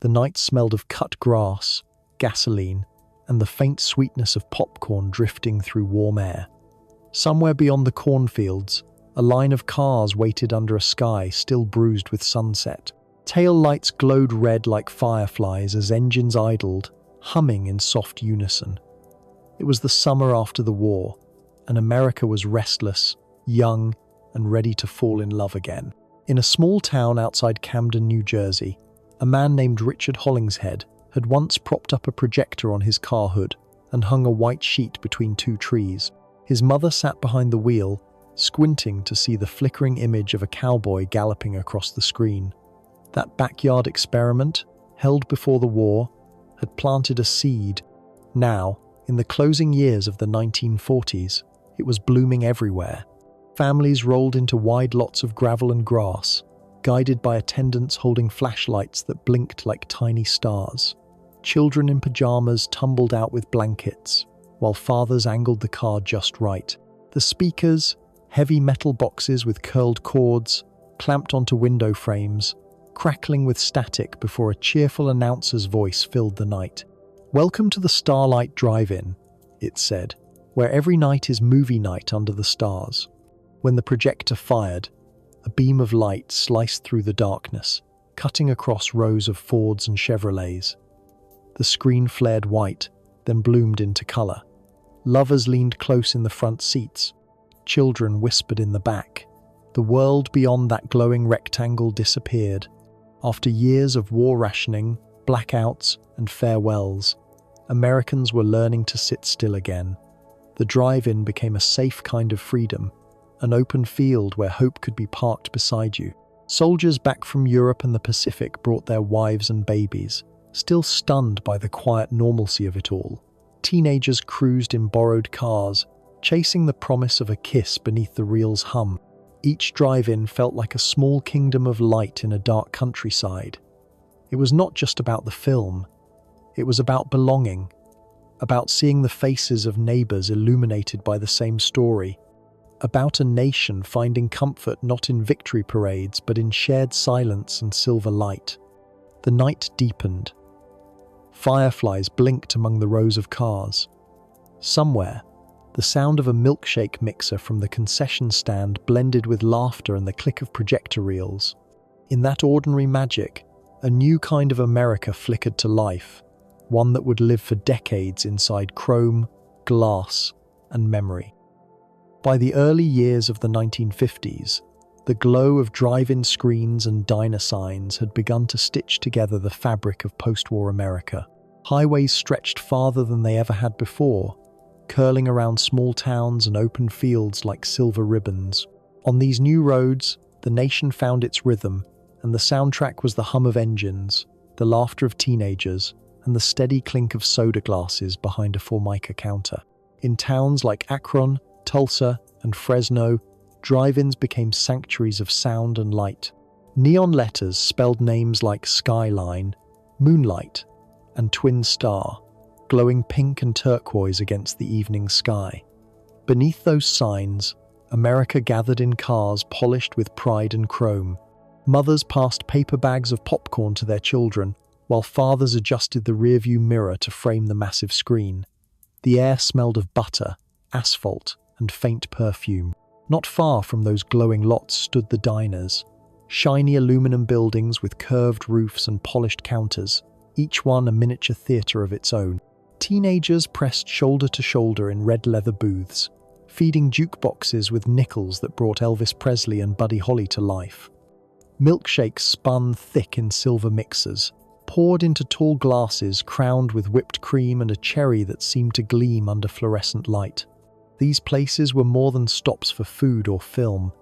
The night smelled of cut grass, gasoline, and the faint sweetness of popcorn drifting through warm air. Somewhere beyond the cornfields, a line of cars waited under a sky still bruised with sunset. Tail lights glowed red like fireflies as engines idled, humming in soft unison. It was the summer after the war, and America was restless, young, and ready to fall in love again. In a small town outside Camden, New Jersey, a man named Richard Hollingshead had once propped up a projector on his car hood and hung a white sheet between two trees. His mother sat behind the wheel, squinting to see the flickering image of a cowboy galloping across the screen. That backyard experiment, held before the war, had planted a seed. Now, in the closing years of the 1940s, it was blooming everywhere. Families rolled into wide lots of gravel and grass, guided by attendants holding flashlights that blinked like tiny stars. Children in pajamas tumbled out with blankets, while fathers angled the car just right. The speakers, heavy metal boxes with curled cords, clamped onto window frames, crackling with static before a cheerful announcer's voice filled the night. "Welcome to the Starlight Drive-In," it said, "where every night is movie night under the stars." When the projector fired, a beam of light sliced through the darkness, cutting across rows of Fords and Chevrolets. The screen flared white, then bloomed into color. Lovers leaned close in the front seats. Children whispered in the back. The world beyond that glowing rectangle disappeared. After years of war rationing, blackouts, and farewells, Americans were learning to sit still again. The drive-in became a safe kind of freedom, an open field where hope could be parked beside you. Soldiers back from Europe and the Pacific brought their wives and babies, still stunned by the quiet normalcy of it all. Teenagers cruised in borrowed cars, chasing the promise of a kiss beneath the reel's hum. Each drive-in felt like a small kingdom of light in a dark countryside. It was not just about the film. It was about belonging, about seeing the faces of neighbors illuminated by the same story, about a nation finding comfort not in victory parades but in shared silence and silver light. The night deepened. Fireflies blinked among the rows of cars. Somewhere, the sound of a milkshake mixer from the concession stand blended with laughter and the click of projector reels. In that ordinary magic, a new kind of America flickered to life, one that would live for decades inside chrome, glass, and memory. By the early years of the 1950s, the glow of drive-in screens and diner signs had begun to stitch together the fabric of post-war America. Highways stretched farther than they ever had before, curling around small towns and open fields like silver ribbons. On these new roads, the nation found its rhythm, and the soundtrack was the hum of engines, the laughter of teenagers, and the steady clink of soda glasses behind a Formica counter. In towns like Akron, Tulsa, and Fresno, drive-ins became sanctuaries of sound and light. Neon letters spelled names like Skyline, Moonlight, and Twin Star, glowing pink and turquoise against the evening sky. Beneath those signs, America gathered in cars polished with pride and chrome. Mothers passed paper bags of popcorn to their children, while fathers adjusted the rearview mirror to frame the massive screen. The air smelled of butter, asphalt, and faint perfume. Not far from those glowing lots stood the diners, shiny aluminum buildings with curved roofs and polished counters, each one a miniature theater of its own. Teenagers pressed shoulder to shoulder in red leather booths, feeding jukeboxes with nickels that brought Elvis Presley and Buddy Holly to life. Milkshakes spun thick in silver mixers, poured into tall glasses crowned with whipped cream and a cherry that seemed to gleam under fluorescent light. These places were more than stops for food or film.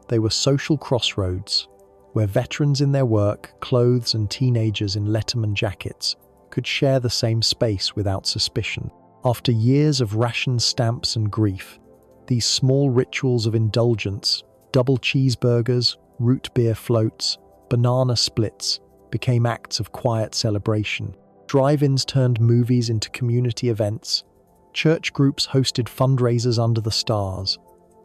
They were social crossroads, where veterans in their work, clothes, and teenagers in Letterman jackets could share the same space without suspicion. After years of ration stamps and grief, these small rituals of indulgence, double cheeseburgers, root beer floats, banana splits, became acts of quiet celebration. Drive-ins turned movies into community events. Church groups hosted fundraisers under the stars.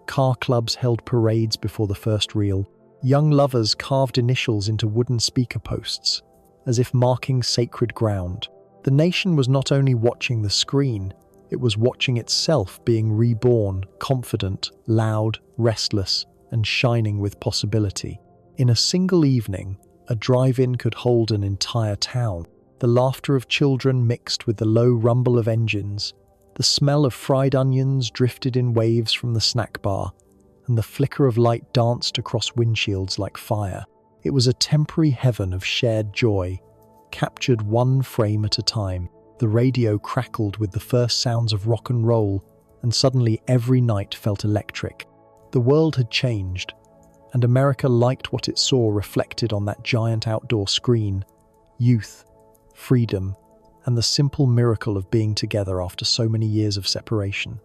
Car clubs held parades before the first reel. Young lovers carved initials into wooden speaker posts. as if marking sacred ground. The nation was not only watching the screen, it was watching itself being reborn, confident, loud, restless, and shining with possibility. In a single evening, a drive-in could hold an entire town. The laughter of children mixed with the low rumble of engines, the smell of fried onions drifted in waves from the snack bar, and the flicker of light danced across windshields like fire. It was a temporary heaven of shared joy, captured one frame at a time. The radio crackled with the first sounds of rock and roll, and suddenly every night felt electric. The world had changed, and America liked what it saw reflected on that giant outdoor screen: youth, freedom, and the simple miracle of being together after so many years of separation.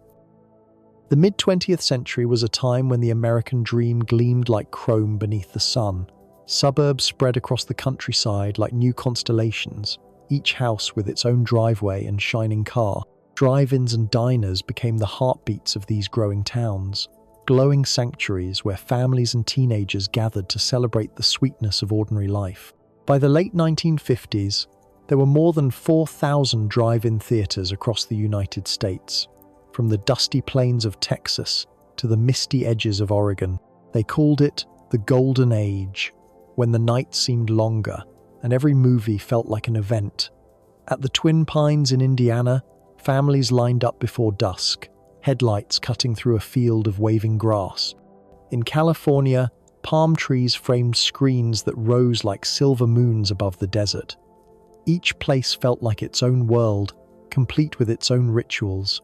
The mid-20th century was a time when the American dream gleamed like chrome beneath the sun. Suburbs spread across the countryside like new constellations, each house with its own driveway and shining car. Drive-ins and diners became the heartbeats of these growing towns, glowing sanctuaries where families and teenagers gathered to celebrate the sweetness of ordinary life. By the late 1950s, there were more than 4,000 drive-in theaters across the United States. From the dusty plains of Texas to the misty edges of Oregon, they called it the Golden Age, when the night seemed longer and every movie felt like an event. At the Twin Pines in Indiana, families lined up before dusk, headlights cutting through a field of waving grass. In California, palm trees framed screens that rose like silver moons above the desert. Each place felt like its own world, complete with its own rituals.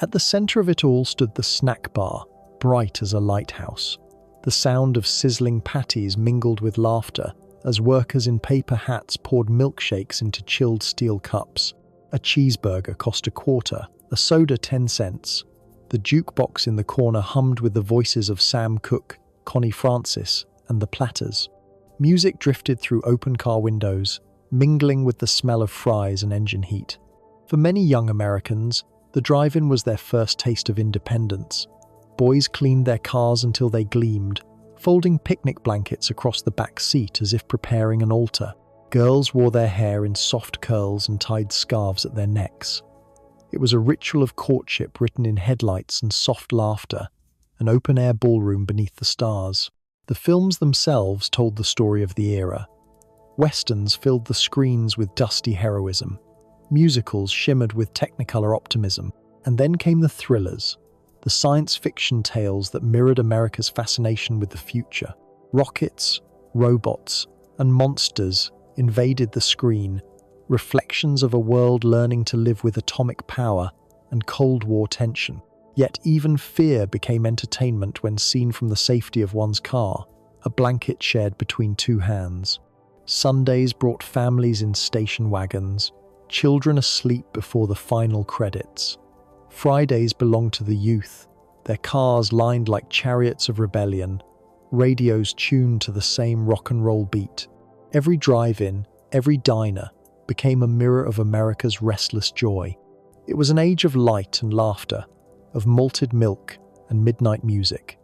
At the center of it all stood the snack bar, bright as a lighthouse. The sound of sizzling patties mingled with laughter as workers in paper hats poured milkshakes into chilled steel cups. A cheeseburger cost a quarter, a soda 10 cents. The jukebox in the corner hummed with the voices of Sam Cooke, Connie Francis, and the Platters. Music drifted through open car windows, mingling with the smell of fries and engine heat. For many young Americans, the drive-in was their first taste of independence. Boys cleaned their cars until they gleamed, folding picnic blankets across the back seat as if preparing an altar. Girls wore their hair in soft curls and tied scarves at their necks. It was a ritual of courtship written in headlights and soft laughter, an open-air ballroom beneath the stars. The films themselves told the story of the era. Westerns filled the screens with dusty heroism. Musicals shimmered with technicolor optimism. And then came the thrillers, the science fiction tales that mirrored America's fascination with the future. Rockets, robots, and monsters invaded the screen, reflections of a world learning to live with atomic power and Cold War tension. Yet even fear became entertainment when seen from the safety of one's car, a blanket shared between two hands. Sundays brought families in station wagons, children asleep before the final credits. Fridays belonged to the youth, their cars lined like chariots of rebellion, radios tuned to the same rock and roll beat. Every drive-in, every diner, became a mirror of America's restless joy. It was an age of light and laughter, of malted milk and midnight music.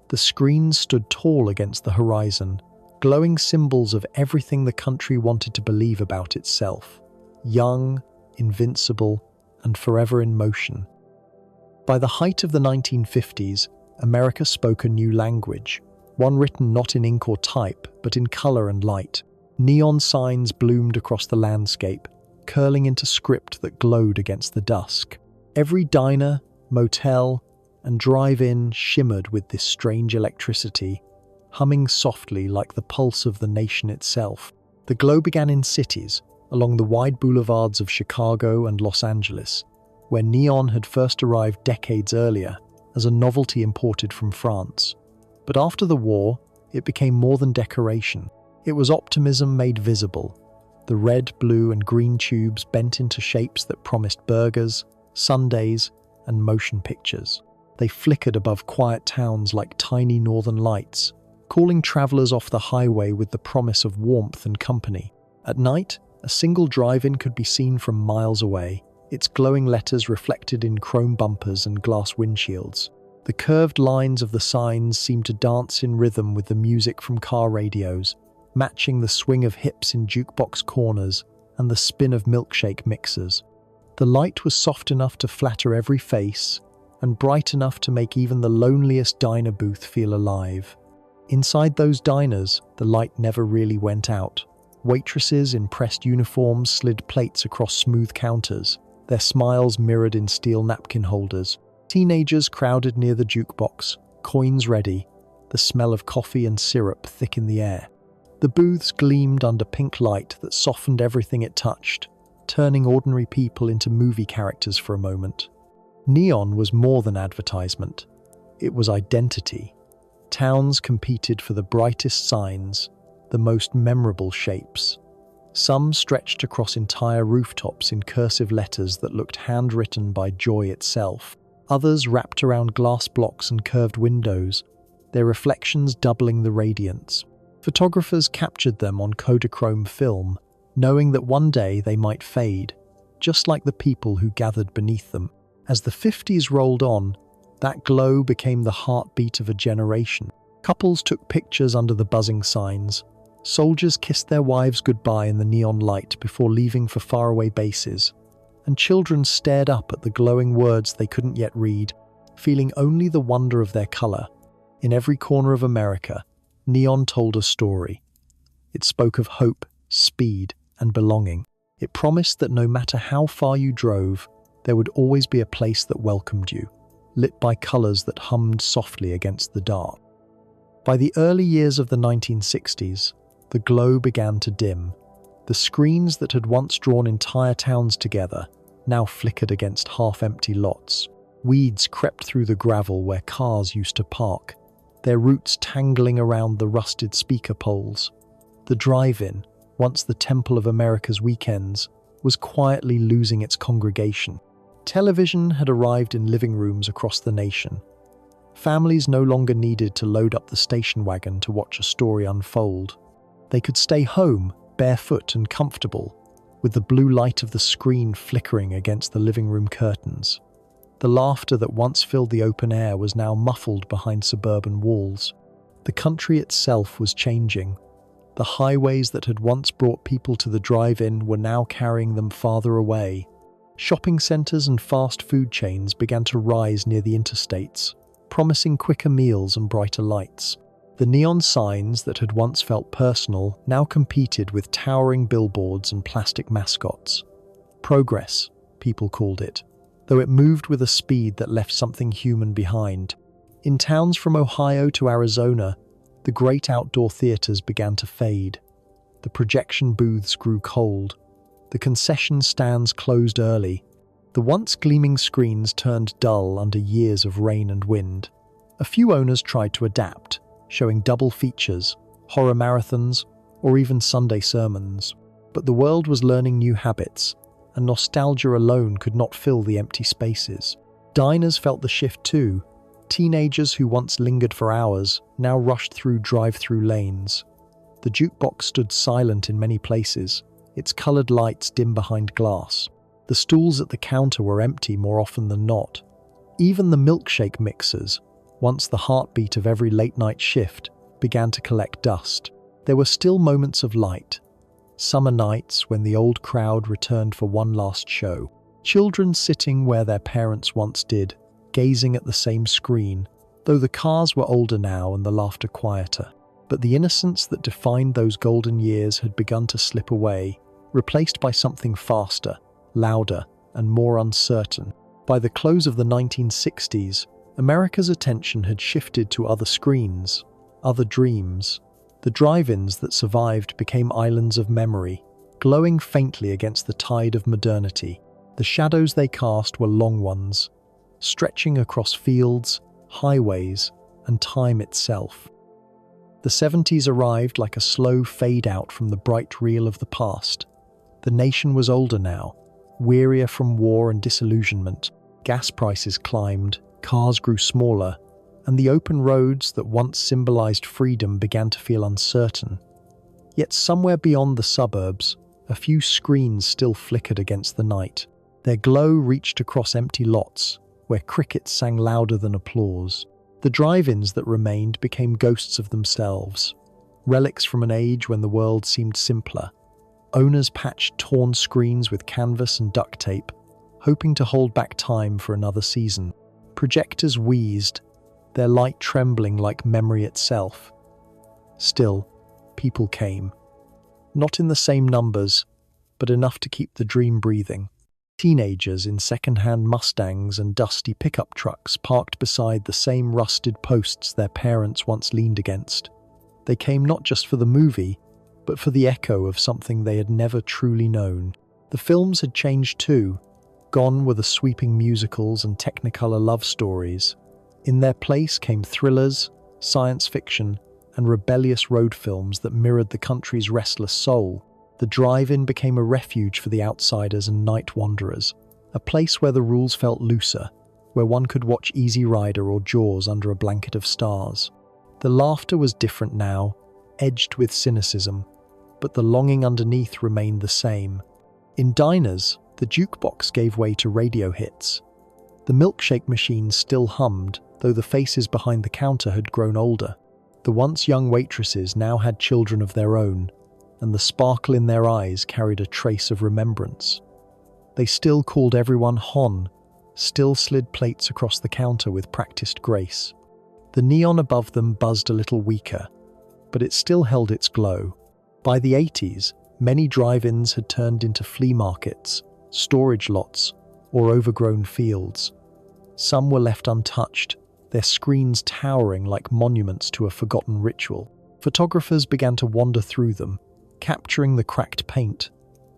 The screens stood tall against the horizon, glowing symbols of everything the country wanted to believe about itself: young, invincible, and forever in motion. By the height of the 1950s, America spoke a new language, one written not in ink or type, but in color and light. Neon signs bloomed across the landscape, curling into script that glowed against the dusk. Every diner, motel, and drive-in shimmered with this strange electricity, humming softly like the pulse of the nation itself. The glow began in cities, along the wide boulevards of Chicago and Los Angeles, where neon had first arrived decades earlier as a novelty imported from France. But after the war, it became more than decoration. It was optimism made visible. The red, blue, and green tubes bent into shapes that promised burgers, sundaes, and motion pictures. They flickered above quiet towns like tiny northern lights, calling travelers off the highway with the promise of warmth and company. At night, a single drive-in could be seen from miles away, its glowing letters reflected in chrome bumpers and glass windshields. The curved lines of the signs seemed to dance in rhythm with the music from car radios, matching the swing of hips in jukebox corners and the spin of milkshake mixers. The light was soft enough to flatter every face and bright enough to make even the loneliest diner booth feel alive. Inside those diners, the light never really went out. Waitresses in pressed uniforms slid plates across smooth counters, their smiles mirrored in steel napkin holders. Teenagers crowded near the jukebox, coins ready, the smell of coffee and syrup thick in the air. The booths gleamed under pink light that softened everything it touched, turning ordinary people into movie characters for a moment. Neon was more than advertisement. It was identity. Towns competed for the brightest signs, the most memorable shapes. Some stretched across entire rooftops in cursive letters that looked handwritten by joy itself. Others wrapped around glass blocks and curved windows, their reflections doubling the radiance. Photographers captured them on Kodachrome film, knowing that one day they might fade, just like the people who gathered beneath them. As the 50s rolled on, that glow became the heartbeat of a generation. Couples took pictures under the buzzing signs. Soldiers kissed their wives goodbye in the neon light before leaving for faraway bases. And children stared up at the glowing words they couldn't yet read, feeling only the wonder of their color. In every corner of America, neon told a story. It spoke of hope, speed, and belonging. It promised that no matter how far you drove, there would always be a place that welcomed you, lit by colors that hummed softly against the dark. By the early years of the 1960s, the glow began to dim. The screens that had once drawn entire towns together now flickered against half-empty lots. Weeds crept through the gravel where cars used to park, their roots tangling around the rusted speaker poles. The drive-in, once the temple of America's weekends, was quietly losing its congregation. Television had arrived in living rooms across the nation. Families no longer needed to load up the station wagon to watch a story unfold. They could stay home, barefoot and comfortable, with the blue light of the screen flickering against the living room curtains. The laughter that once filled the open air was now muffled behind suburban walls. The country itself was changing. The highways that had once brought people to the drive-in were now carrying them farther away. Shopping centers and fast food chains began to rise near the interstates, promising quicker meals and brighter lights. The neon signs that had once felt personal now competed with towering billboards and plastic mascots. Progress, people called it, though it moved with a speed that left something human behind. In towns from Ohio to Arizona, the great outdoor theaters began to fade. The projection booths grew cold. The concession stands closed early. The once gleaming screens turned dull under years of rain and wind. A few owners tried to adapt, showing double features, horror marathons, or even Sunday sermons. But the world was learning new habits, and nostalgia alone could not fill the empty spaces. Diners felt the shift too. Teenagers who once lingered for hours now rushed through drive-through lanes. The jukebox stood silent in many places, its colored lights dim behind glass. The stools at the counter were empty more often than not. Even the milkshake mixers, once the heartbeat of every late-night shift, began to collect dust. There were still moments of light. Summer nights when the old crowd returned for one last show. Children sitting where their parents once did, gazing at the same screen, though the cars were older now and the laughter quieter. But the innocence that defined those golden years had begun to slip away, replaced by something faster, louder, and more uncertain. By the close of the 1960s, America's attention had shifted to other screens, other dreams. The drive-ins that survived became islands of memory, glowing faintly against the tide of modernity. The shadows they cast were long ones, stretching across fields, highways, and time itself. The 70s arrived like a slow fade-out from the bright reel of the past. The nation was older now, wearier from war and disillusionment. Gas prices climbed, cars grew smaller, and the open roads that once symbolized freedom began to feel uncertain. Yet somewhere beyond the suburbs, a few screens still flickered against the night. Their glow reached across empty lots, where crickets sang louder than applause. The drive-ins that remained became ghosts of themselves, relics from an age when the world seemed simpler. Owners patched torn screens with canvas and duct tape, hoping to hold back time for another season. Projectors wheezed, their light trembling like memory itself. Still, people came. Not in the same numbers, but enough to keep the dream breathing. Teenagers in second-hand Mustangs and dusty pickup trucks parked beside the same rusted posts their parents once leaned against. They came not just for the movie, but for the echo of something they had never truly known. The films had changed too. Gone were the sweeping musicals and technicolor love stories. In their place came thrillers, science fiction, and rebellious road films that mirrored the country's restless soul. The drive-in became a refuge for the outsiders and night wanderers, a place where the rules felt looser, where one could watch Easy Rider or Jaws under a blanket of stars. The laughter was different now, edged with cynicism, but the longing underneath remained the same. In diners, the jukebox gave way to radio hits. The milkshake machine still hummed, though the faces behind the counter had grown older. The once young waitresses now had children of their own, and the sparkle in their eyes carried a trace of remembrance. They still called everyone Hon, still slid plates across the counter with practiced grace. The neon above them buzzed a little weaker, but it still held its glow. By the 80s, many drive-ins had turned into flea markets, storage lots, or overgrown fields. Some were left untouched, their screens towering like monuments to a forgotten ritual. Photographers began to wander through them, capturing the cracked paint,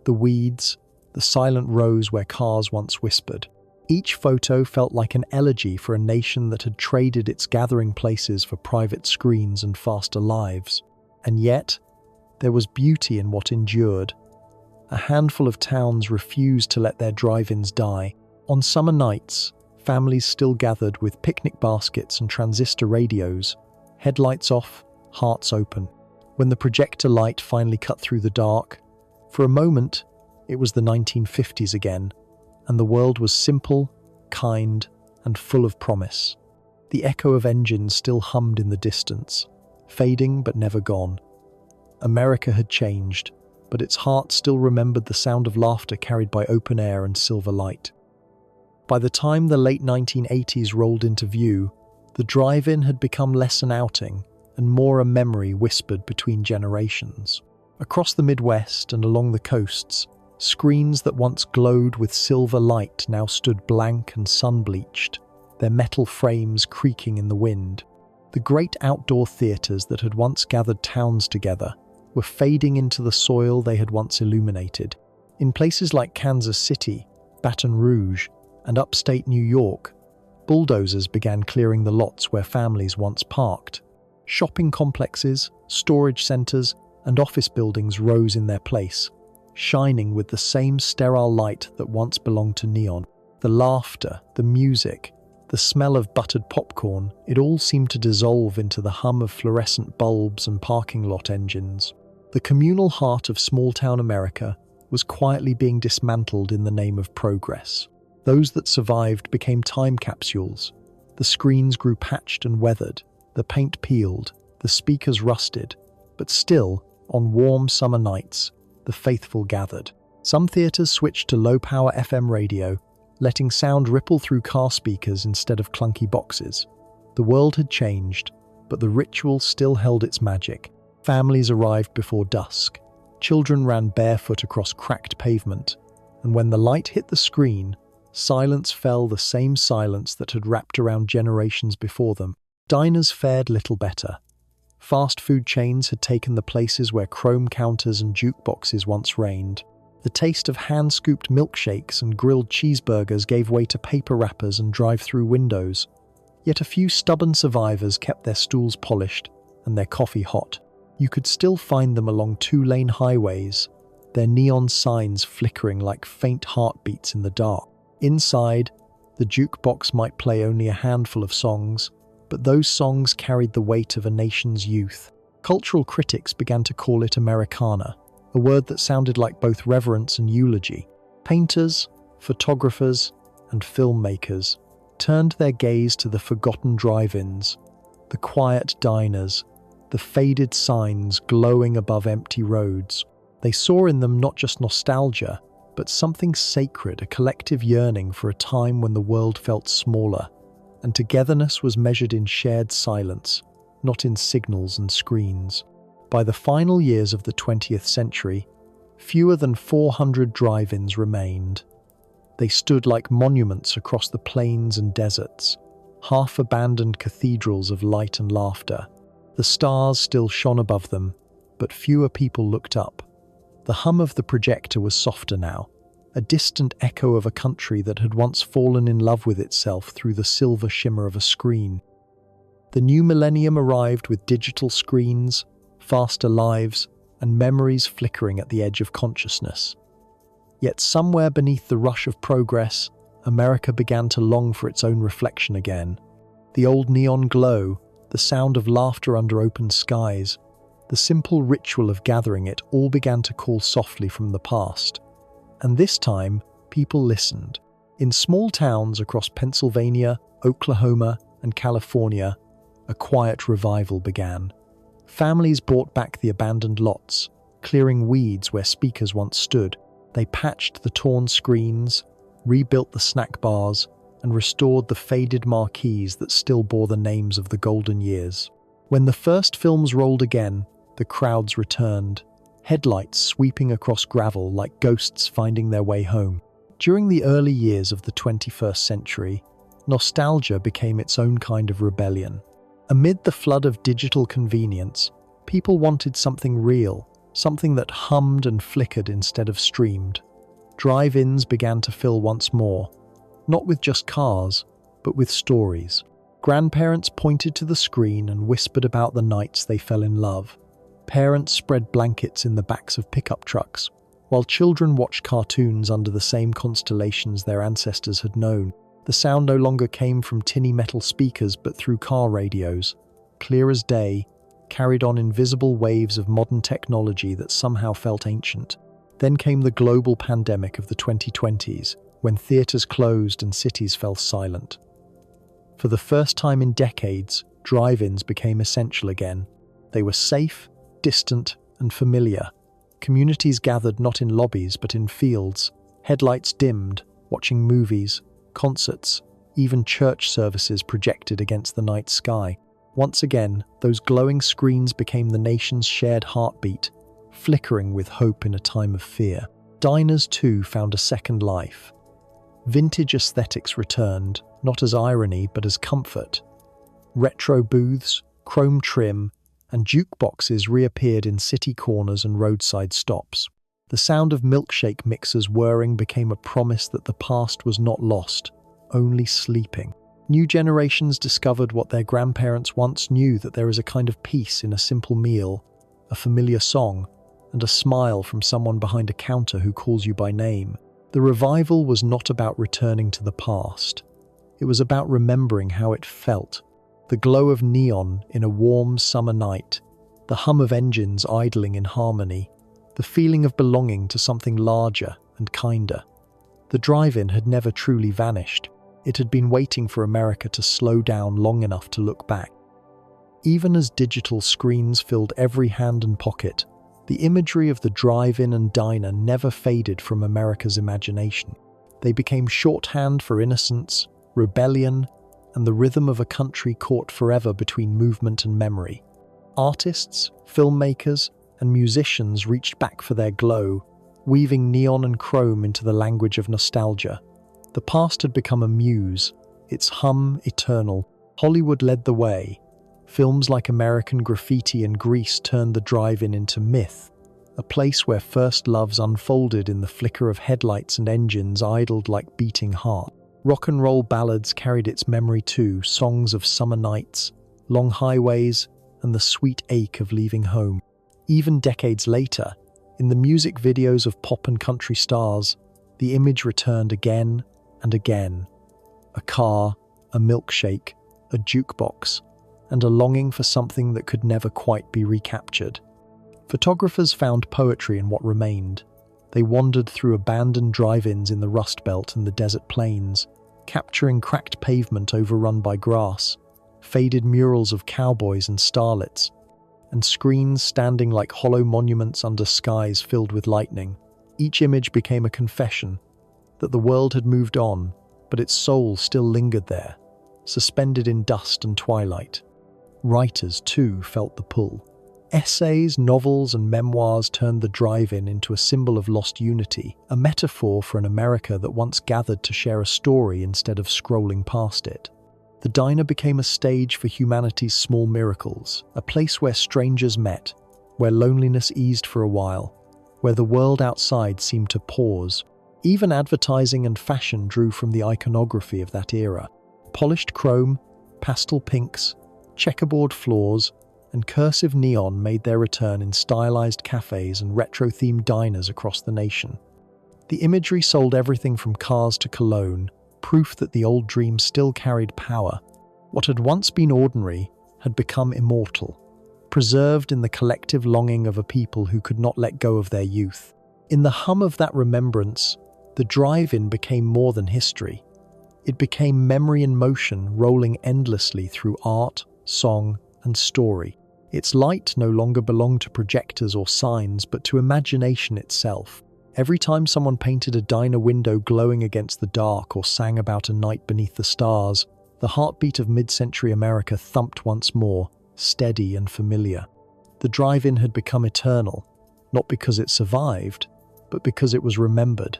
the weeds, the silent rows where cars once whispered. Each photo felt like an elegy for a nation that had traded its gathering places for private screens and faster lives. And yet, there was beauty in what endured. A handful of towns refused to let their drive-ins die. On summer nights, families still gathered with picnic baskets and transistor radios, headlights off, hearts open. When the projector light finally cut through the dark, for a moment, it was the 1950s again, and the world was simple, kind, and full of promise. The echo of engines still hummed in the distance, fading but never gone. America had changed, but its heart still remembered the sound of laughter carried by open air and silver light. By the time the late 1980s rolled into view, the drive-in had become less an outing and more a memory whispered between generations. Across the Midwest and along the coasts, screens that once glowed with silver light now stood blank and sun-bleached, their metal frames creaking in the wind. The great outdoor theaters that had once gathered towns together were fading into the soil they had once illuminated. In places like Kansas City, Baton Rouge, and upstate New York, bulldozers began clearing the lots where families once parked. Shopping complexes, storage centers, and office buildings rose in their place, shining with the same sterile light that once belonged to neon. The laughter, the music, the smell of buttered popcorn, it all seemed to dissolve into the hum of fluorescent bulbs and parking lot engines. The communal heart of small-town America was quietly being dismantled in the name of progress. Those that survived became time capsules. The screens grew patched and weathered, the paint peeled, the speakers rusted, but still, on warm summer nights, the faithful gathered. Some theaters switched to low-power FM radio, letting sound ripple through car speakers instead of clunky boxes. The world had changed, but the ritual still held its magic. Families arrived before dusk. Children ran barefoot across cracked pavement, and when the light hit the screen, silence fell, the same silence that had wrapped around generations before them. Diners fared little better. Fast food chains had taken the places where chrome counters and jukeboxes once reigned. The taste of hand-scooped milkshakes and grilled cheeseburgers gave way to paper wrappers and drive-through windows. Yet a few stubborn survivors kept their stools polished and their coffee hot. You could still find them along two-lane highways, their neon signs flickering like faint heartbeats in the dark. Inside, the jukebox might play only a handful of songs, but those songs carried the weight of a nation's youth. Cultural critics began to call it Americana, a word that sounded like both reverence and eulogy. Painters, photographers, and filmmakers turned their gaze to the forgotten drive-ins, the quiet diners, the faded signs glowing above empty roads. They saw in them not just nostalgia, but something sacred, a collective yearning for a time when the world felt smaller, and togetherness was measured in shared silence, not in signals and screens. By the final years of the 20th century, fewer than 400 drive-ins remained. They stood like monuments across the plains and deserts, half-abandoned cathedrals of light and laughter. The stars still shone above them, but fewer people looked up. The hum of the projector was softer now, a distant echo of a country that had once fallen in love with itself through the silver shimmer of a screen. The new millennium arrived with digital screens, faster lives, and memories flickering at the edge of consciousness. Yet somewhere beneath the rush of progress, America began to long for its own reflection again. The old neon glow, the sound of laughter under open skies, the simple ritual of gathering, it all began to call softly from the past. And this time, people listened. In small towns across Pennsylvania, Oklahoma, and California, a quiet revival began. Families brought back the abandoned lots, clearing weeds where speakers once stood. They patched the torn screens, rebuilt the snack bars, and restored the faded marquees that still bore the names of the golden years. When the first films rolled again, the crowds returned, headlights sweeping across gravel like ghosts finding their way home. During the early years of the 21st century, nostalgia became its own kind of rebellion. Amid the flood of digital convenience, people wanted something real, something that hummed and flickered instead of streamed. Drive-ins began to fill once more, not with just cars, but with stories. Grandparents pointed to the screen and whispered about the nights they fell in love. Parents spread blankets in the backs of pickup trucks, while children watched cartoons under the same constellations their ancestors had known. The sound no longer came from tinny metal speakers but through car radios, clear as day, carried on invisible waves of modern technology that somehow felt ancient. Then came the global pandemic of the 2020s, when theaters closed and cities fell silent. For the first time in decades, drive-ins became essential again. They were safe, distant, and familiar. Communities gathered not in lobbies but in fields, headlights dimmed, watching movies, concerts, even church services projected against the night sky. Once again, those glowing screens became the nation's shared heartbeat, flickering with hope in a time of fear. Diners, too, found a second life. Vintage aesthetics returned, not as irony but as comfort. Retro booths, chrome trim, and jukeboxes reappeared in city corners and roadside stops. The sound of milkshake mixers whirring became a promise that the past was not lost, only sleeping. New generations discovered what their grandparents once knew, that there is a kind of peace in a simple meal, a familiar song, and a smile from someone behind a counter who calls you by name. The revival was not about returning to the past. It was about remembering how it felt. The glow of neon in a warm summer night, the hum of engines idling in harmony, the feeling of belonging to something larger and kinder. The drive-in had never truly vanished. It had been waiting for America to slow down long enough to look back. Even as digital screens filled every hand and pocket, the imagery of the drive-in and diner never faded from America's imagination. They became shorthand for innocence, rebellion, and the rhythm of a country caught forever between movement and memory. Artists, filmmakers, and musicians reached back for their glow, weaving neon and chrome into the language of nostalgia. The past had become a muse, its hum eternal. Hollywood led the way. Films like American Graffiti and Grease turned the drive-in into myth, a place where first loves unfolded in the flicker of headlights and engines idled like beating hearts. Rock and roll ballads carried its memory too, songs of summer nights, long highways, and the sweet ache of leaving home. Even decades later, in the music videos of pop and country stars, the image returned again and again. A car, a milkshake, a jukebox, and a longing for something that could never quite be recaptured. Photographers found poetry in what remained. They wandered through abandoned drive-ins in the Rust Belt and the desert plains, capturing cracked pavement overrun by grass, faded murals of cowboys and starlets, and screens standing like hollow monuments under skies filled with lightning. Each image became a confession that the world had moved on, but its soul still lingered there, suspended in dust and twilight. Writers, too, felt the pull. Essays, novels, and memoirs turned the drive-in into a symbol of lost unity, a metaphor for an America that once gathered to share a story instead of scrolling past it. The diner became a stage for humanity's small miracles, a place where strangers met, where loneliness eased for a while, where the world outside seemed to pause. Even advertising and fashion drew from the iconography of that era. Polished chrome, pastel pinks, checkerboard floors, and cursive neon made their return in stylized cafes and retro-themed diners across the nation. The imagery sold everything from cars to cologne, proof that the old dream still carried power. What had once been ordinary had become immortal, preserved in the collective longing of a people who could not let go of their youth. In the hum of that remembrance, the drive-in became more than history. It became memory in motion, rolling endlessly through art, song, and story. Its light no longer belonged to projectors or signs, but to imagination itself. Every time someone painted a diner window glowing against the dark or sang about a night beneath the stars, the heartbeat of mid-century America thumped once more, steady and familiar. The drive-in had become eternal, not because it survived, but because it was remembered.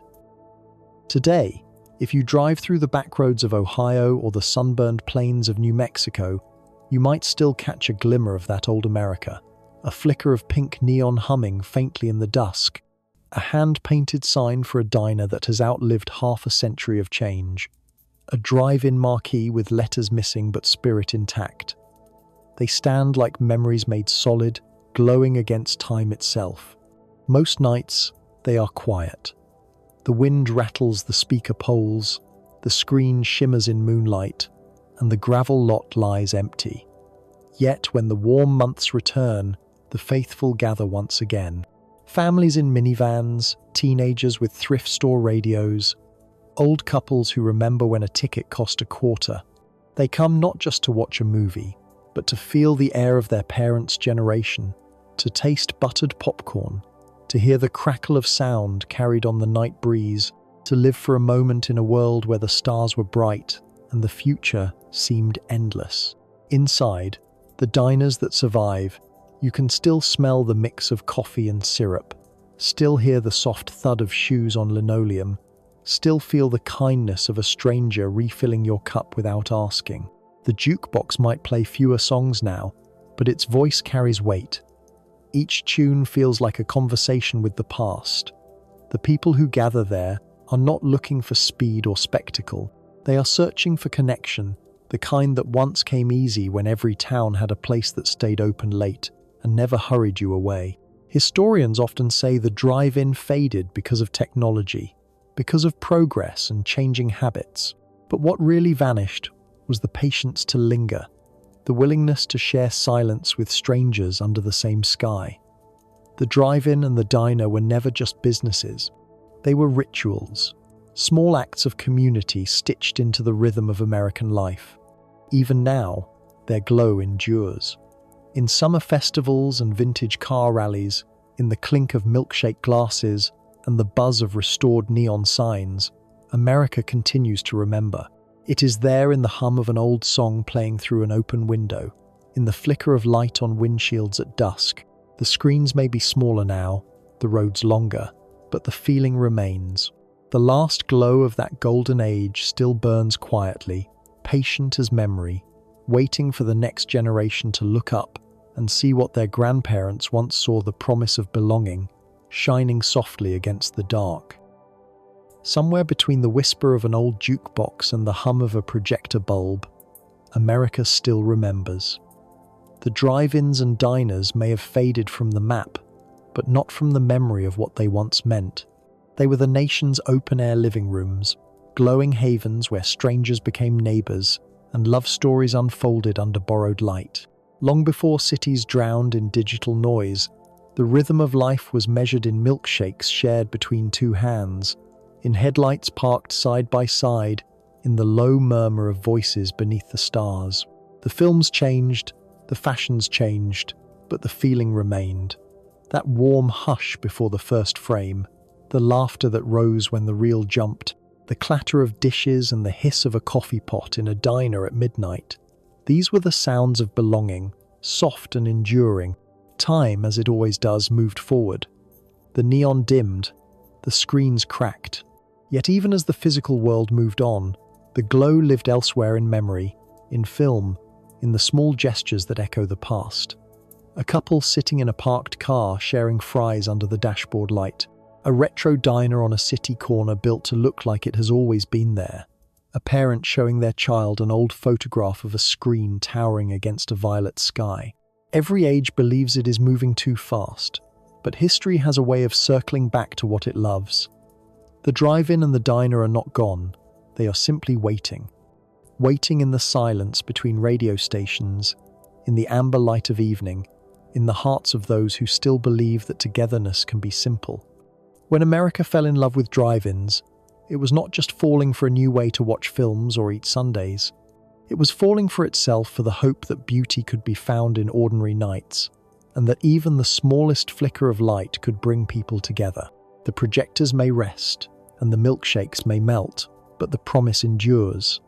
Today, if you drive through the backroads of Ohio or the sunburned plains of New Mexico, you might still catch a glimmer of that old America, a flicker of pink neon humming faintly in the dusk, a hand-painted sign for a diner that has outlived half a century of change, a drive-in marquee with letters missing but spirit intact. They stand like memories made solid, glowing against time itself. Most nights, they are quiet. The wind rattles the speaker poles, the screen shimmers in moonlight, and the gravel lot lies empty. Yet when the warm months return, the faithful gather once again. Families in minivans, teenagers with thrift store radios, old couples who remember when a ticket cost a quarter. They come not just to watch a movie, but to feel the air of their parents' generation, to taste buttered popcorn, to hear the crackle of sound carried on the night breeze, to live for a moment in a world where the stars were bright and the future seemed endless. Inside, the diners that survive, you can still smell the mix of coffee and syrup, still hear the soft thud of shoes on linoleum, still feel the kindness of a stranger refilling your cup without asking. The jukebox might play fewer songs now, but its voice carries weight. Each tune feels like a conversation with the past. The people who gather there are not looking for speed or spectacle. They are searching for connection, the kind that once came easy when every town had a place that stayed open late and never hurried you away. Historians often say the drive-in faded because of technology, because of progress and changing habits. But what really vanished was the patience to linger, the willingness to share silence with strangers under the same sky. The drive-in and the diner were never just businesses. They were rituals, small acts of community stitched into the rhythm of American life. Even now, their glow endures. In summer festivals and vintage car rallies, in the clink of milkshake glasses and the buzz of restored neon signs, America continues to remember. It is there in the hum of an old song playing through an open window, in the flicker of light on windshields at dusk. The screens may be smaller now, the roads longer, but the feeling remains. The last glow of that golden age still burns quietly, patient as memory, waiting for the next generation to look up and see what their grandparents once saw the promise of belonging, shining softly against the dark. Somewhere between the whisper of an old jukebox and the hum of a projector bulb, America still remembers. The drive-ins and diners may have faded from the map, but not from the memory of what they once meant. They were the nation's open-air living rooms, glowing havens where strangers became neighbors and love stories unfolded under borrowed light. Long before cities drowned in digital noise, the rhythm of life was measured in milkshakes shared between two hands, in headlights parked side by side, in the low murmur of voices beneath the stars. The films changed, the fashions changed, but the feeling remained. That warm hush before the first frame, the laughter that rose when the reel jumped, the clatter of dishes and the hiss of a coffee pot in a diner at midnight. These were the sounds of belonging, soft and enduring. Time, as it always does, moved forward. The neon dimmed, the screens cracked. Yet even as the physical world moved on, the glow lived elsewhere in memory, in film, in the small gestures that echo the past. A couple sitting in a parked car sharing fries under the dashboard light. A retro diner on a city corner built to look like it has always been there. A parent showing their child an old photograph of a screen towering against a violet sky. Every age believes it is moving too fast, but history has a way of circling back to what it loves. The drive-in and the diner are not gone, they are simply waiting. Waiting in the silence between radio stations, in the amber light of evening, in the hearts of those who still believe that togetherness can be simple. When America fell in love with drive-ins, it was not just falling for a new way to watch films or eat sundaes. It was falling for itself for the hope that beauty could be found in ordinary nights, and that even the smallest flicker of light could bring people together. The projectors may rest, and the milkshakes may melt, but the promise endures.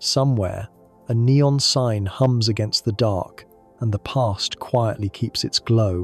Somewhere, a neon sign hums against the dark, and the past quietly keeps its glow.